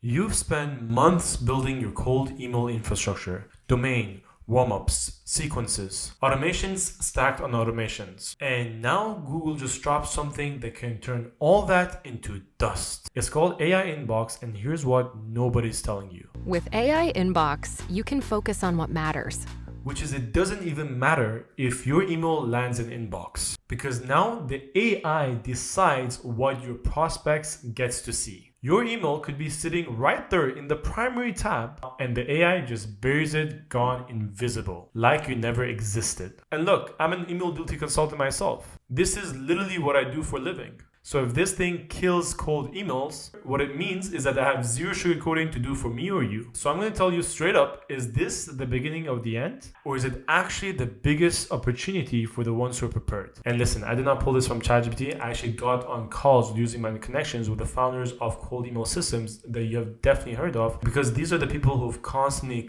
You've spent months building your cold email infrastructure, domain, warmups, sequences, automations stacked on automations. And now Google just dropped something that can turn all that into dust. It's called AI Inbox, and here's what nobody's telling you. With AI Inbox, you can focus on what matters. Which is, it doesn't even matter if your email lands in inbox, because now the AI decides what your prospects gets to see. Your email could be sitting right there in the primary tab, and the AI just buries it, gone invisible, like you never existed. And look, I'm an email duty consultant myself. This is literally what I do for a living. So if this thing kills cold emails, what it means is that I have zero sugarcoating to do for me or you. So I'm going to tell you straight up, is this the beginning of the end? Or is it actually the biggest opportunity for the ones who are prepared? And listen, I did not pull this from ChatGPT. I actually got on calls using my connections with the founders of cold email systems that you have definitely heard of, because these are the people who have constantly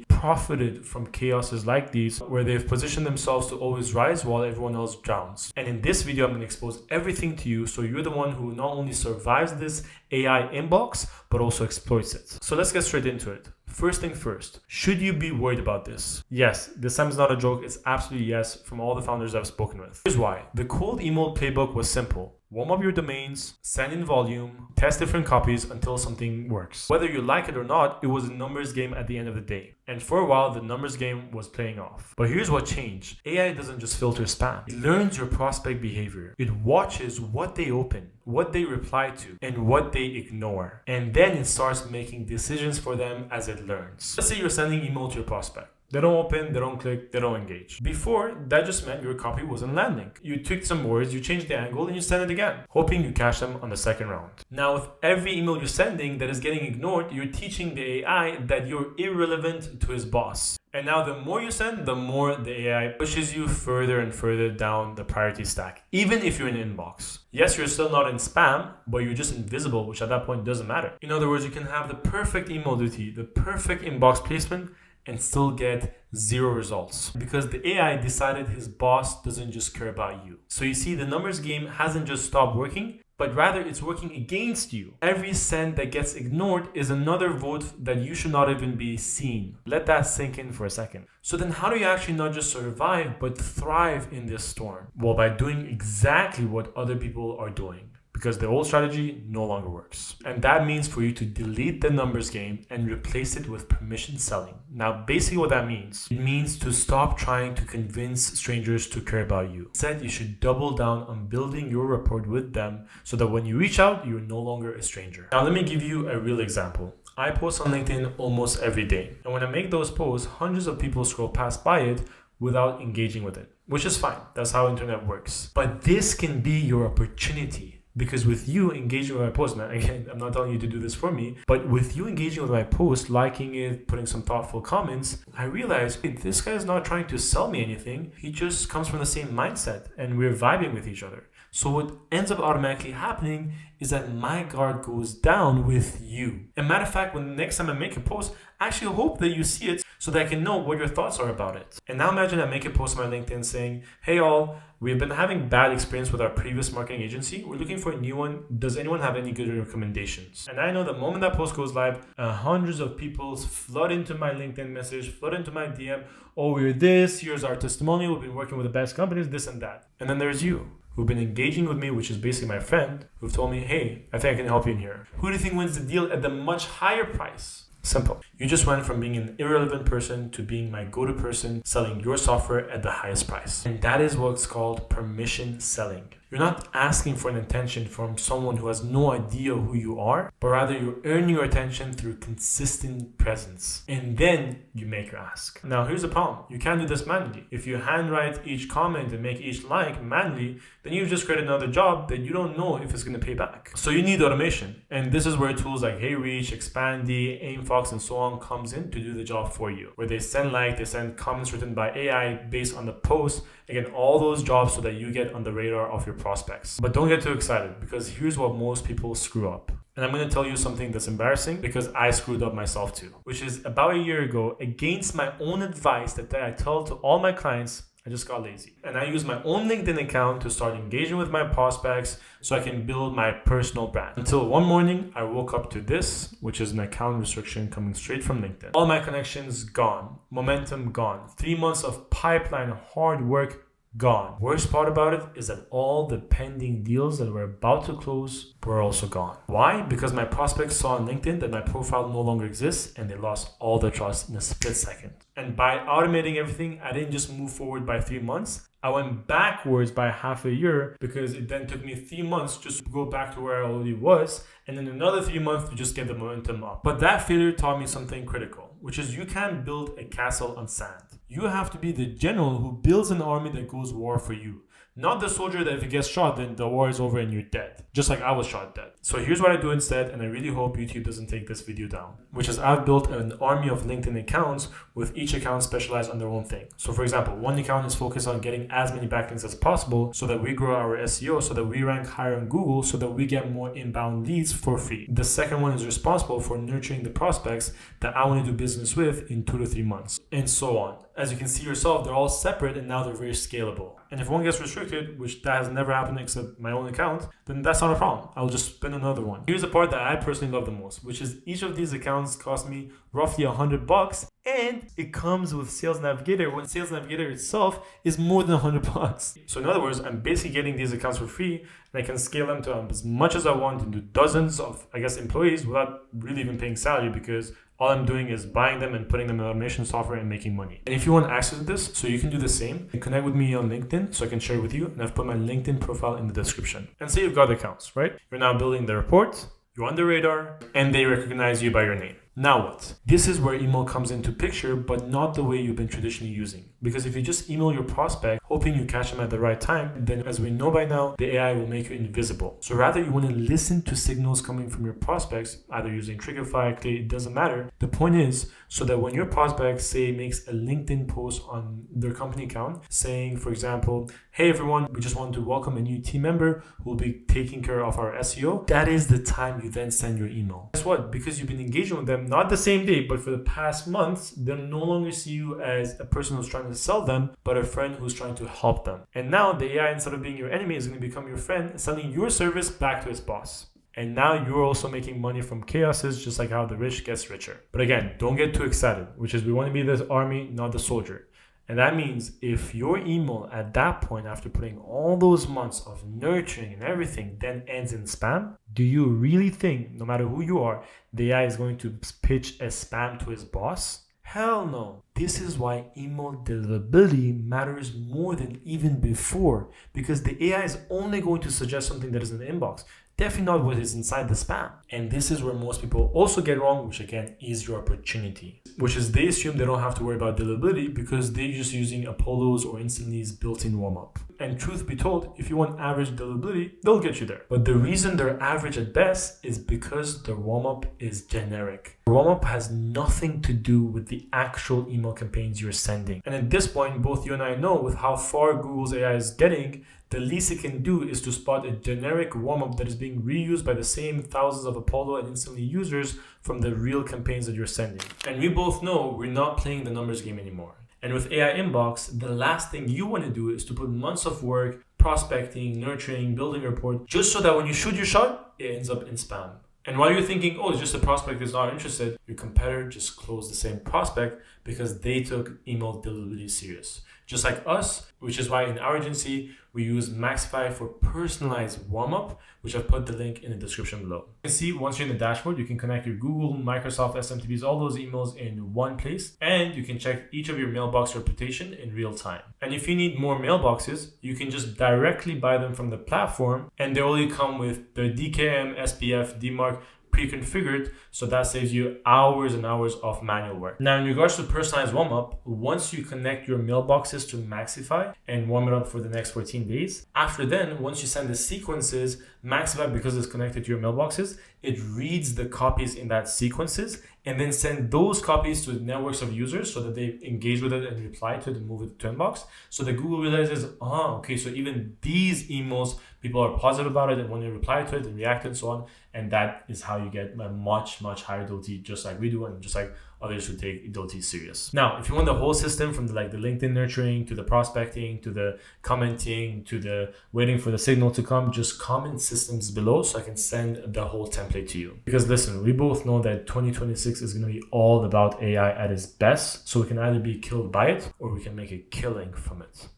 profited from chaoses like these, where they've positioned themselves to always rise while everyone else drowns. And in this video, I'm going to expose everything to you, so you're the one who not only survives this AI inbox, but also exploits it. So let's get straight into it. First thing first, should you be worried about this? Yes, this time is not a joke. It's absolutely yes from all the founders I've spoken with. Here's why. The cold email playbook was simple. Warm up your domains, send in volume, test different copies until something works. Whether you like it or not, it was a numbers game at the end of the day. And for a while, the numbers game was playing off. But here's what changed. AI doesn't just filter spam. It learns your prospect behavior. It watches what they open, what they reply to, and what they ignore. And then it starts making decisions for them as it learns. Let's say you're sending email to your prospect. They don't open, they don't click, they don't engage. Before, that just meant your copy wasn't landing. You tweaked some words, you changed the angle, and you send it again, hoping you catch them on the second round. Now, with every email you're sending that is getting ignored, you're teaching the AI that you're irrelevant to his boss. And now the more you send, the more the AI pushes you further and further down the priority stack, even if you're in inbox. Yes, you're still not in spam, but you're just invisible, which at that point doesn't matter. In other words, you can have the perfect email duty, the perfect inbox placement, and still get zero results, because the AI decided his boss doesn't just care about you. So you see, the numbers game hasn't just stopped working, but rather it's working against you. Every send that gets ignored is another vote that you should not even be seen. Let that sink in for a second. So then how do you actually not just survive, but thrive in this storm? Well, by doing exactly what other people are doing. Because the old strategy no longer works. And that means for you to delete the numbers game and replace it with permission selling. Now, basically what that means, it means to stop trying to convince strangers to care about you. Instead, you should double down on building your rapport with them so that when you reach out, you're no longer a stranger. Now, let me give you a real example. I post on LinkedIn almost every day. And when I make those posts, hundreds of people scroll past by it without engaging with it, which is fine. That's how internet works. But this can be your opportunity. Because with you engaging with my post, man, again, I'm not telling you to do this for me, but with you engaging with my post, liking it, putting some thoughtful comments, I realized, hey, this guy's not trying to sell me anything. He just comes from the same mindset and we're vibing with each other. So what ends up automatically happening is that my guard goes down with you. And matter of fact, when the next time I make a post, I actually hope that you see it so that I can know what your thoughts are about it. And now imagine I make a post on my LinkedIn saying, hey all, we've been having bad experience with our previous marketing agency. We're looking for a new one. Does anyone have any good recommendations? And I know the moment that post goes live, hundreds of people flood into my LinkedIn message, flood into my DM. Oh, we're this, here's our testimonial. We've been working with the best companies, this and that. And then there's you, who've been engaging with me, which is basically my friend, who've told me, hey, I think I can help you in here. Who do you think wins the deal at the much higher price? Simple. You just went from being an irrelevant person to being my go-to person selling your software at the highest price. And that is what's called permission selling. You're not asking for an attention from someone who has no idea who you are, but rather you're earning your attention through consistent presence. And then you make your ask. Now, here's the problem. You can't do this manually. If you handwrite each comment and make each like manually, then you've just created another job that you don't know if it's going to pay back. So you need automation. And this is where tools like HeyReach, Expandy, AimFox, and so on comes in to do the job for you. Where they send comments written by AI based on the post. Again, all those jobs so that you get on the radar of your prospects. But don't get too excited, because here's what most people screw up. And I'm going to tell you something that's embarrassing, because I screwed up myself too, which is about a year ago, against my own advice that I tell to all my clients, I just got lazy. And I use my own LinkedIn account to start engaging with my prospects so I can build my personal brand. Until one morning, I woke up to this, which is an account restriction coming straight from LinkedIn. All my connections gone. Momentum gone. 3 months of pipeline hard work gone. Worst part about it is that all the pending deals that were about to close were also gone. Why? Because my prospects saw on LinkedIn that my profile no longer exists and they lost all their trust in a split second. And by automating everything, I didn't just move forward by 3 months. I went backwards by half a year because it then took me 3 months just to go back to where I already was, and then another 3 months to just get the momentum up. But that failure taught me something critical, which is you can't build a castle on sand. You have to be the general who builds an army that goes war for you. Not the soldier that if he gets shot, then the war is over and you're dead. Just like I was shot dead. So here's what I do instead, and I really hope YouTube doesn't take this video down. Which is I've built an army of LinkedIn accounts with each account specialized on their own thing. So for example, one account is focused on getting as many backlinks as possible so that we grow our SEO, so that we rank higher on Google, so that we get more inbound leads for free. The second one is responsible for nurturing the prospects that I want to do business with in 2 to 3 months, and so on. As you can see yourself, they're all separate and now they're very scalable. And if one gets restricted, which that has never happened except my own account, then that's not a problem. I'll just spin another one. Here's the part that I personally love the most, which is each of these accounts cost me roughly $100, and it comes with Sales Navigator when Sales Navigator itself is more than $100. So in other words, I'm basically getting these accounts for free, and I can scale them to as much as I want into dozens of, employees without really even paying salary, because all I'm doing is buying them and putting them in automation software and making money. And if you want access to this, so you can do the same, connect with me on LinkedIn so I can share with you. And I've put my LinkedIn profile in the description. And say you've got accounts, right? You're now building the report, you're on the radar, and they recognize you by your name. Now what? This is where email comes into picture, but not the way you've been traditionally using. Because if you just email your prospect, hoping you catch them at the right time, then as we know by now, the AI will make you invisible. So rather you want to listen to signals coming from your prospects, either using Triggerfy, Clay, it doesn't matter. The point is, so that when your prospect, say, makes a LinkedIn post on their company account, saying, for example, hey everyone, we just want to welcome a new team member who will be taking care of our SEO. That is the time you then send your email. Guess what? Because you've been engaging with them, not the same day, but for the past months, they'll no longer see you as a person who's trying to sell them, but a friend who's trying to help them. And now the AI, instead of being your enemy, is going to become your friend, selling your service back to its boss. And now you're also making money from chaoses, just like how the rich gets richer. But again, don't get too excited, which is we want to be the army, not the soldier. And that means if your email at that point, after putting all those months of nurturing and everything, then ends in spam, do you really think, no matter who you are, the AI is going to pitch a spam to his boss? Hell no. This is why email deliverability matters more than even before, because the AI is only going to suggest something that is in the inbox. Definitely not what is inside the spam. And this is where most people also get wrong, which again is your opportunity. Which is they assume they don't have to worry about deliverability because they're just using Apollo's or Instantly's built-in Warmup. And truth be told, if you want average deliverability, they'll get you there. But the reason they're average at best is because the Warmup is generic. Warmup has nothing to do with the actual email campaigns you're sending. And at this point, both you and I know with how far Google's AI is getting, the least it can do is to spot a generic warm-up that is being reused by the same thousands of Apollo and Instantly users from the real campaigns that you're sending. And we both know we're not playing the numbers game anymore. And with AI Inbox, the last thing you want to do is to put months of work, prospecting, nurturing, building a report, just so that when you shoot your shot, it ends up in spam. And while you're thinking, oh, it's just a prospect that's not interested, your competitor just closed the same prospect because they took email deliverability serious. Just like us, which is why in our agency, we use Maxify for personalized warm-up, which I've put the link in the description below. You can see once you're in the dashboard, you can connect your Google, Microsoft, SMTPs, all those emails in one place, and you can check each of your mailbox reputation in real time. And if you need more mailboxes, you can just directly buy them from the platform, and they only come with the DKM, SPF, DMARC, pre-configured, so that saves you hours and hours of manual work. Now, in regards to personalized warm-up, once you connect your mailboxes to Maxify and warm it up for the next 14 days, after then, once you send the sequences, Maxify, because it's connected to your mailboxes, it reads the copies in that sequences and then send those copies to networks of users so that they engage with it and reply to it and move it to inbox. So that Google realizes, okay, so even these emails People are positive about it and when they reply to it and react and so on. And that is how you get a much higher Doti, just like we do and just like others who take Doti serious. Now, if you want the whole system from the LinkedIn nurturing to the prospecting to the commenting to the waiting for the signal to come, just comment systems below so I can send the whole template to you. Because listen, we both know that 2026 is going to be all about AI at its best. So we can either be killed by it or we can make a killing from it.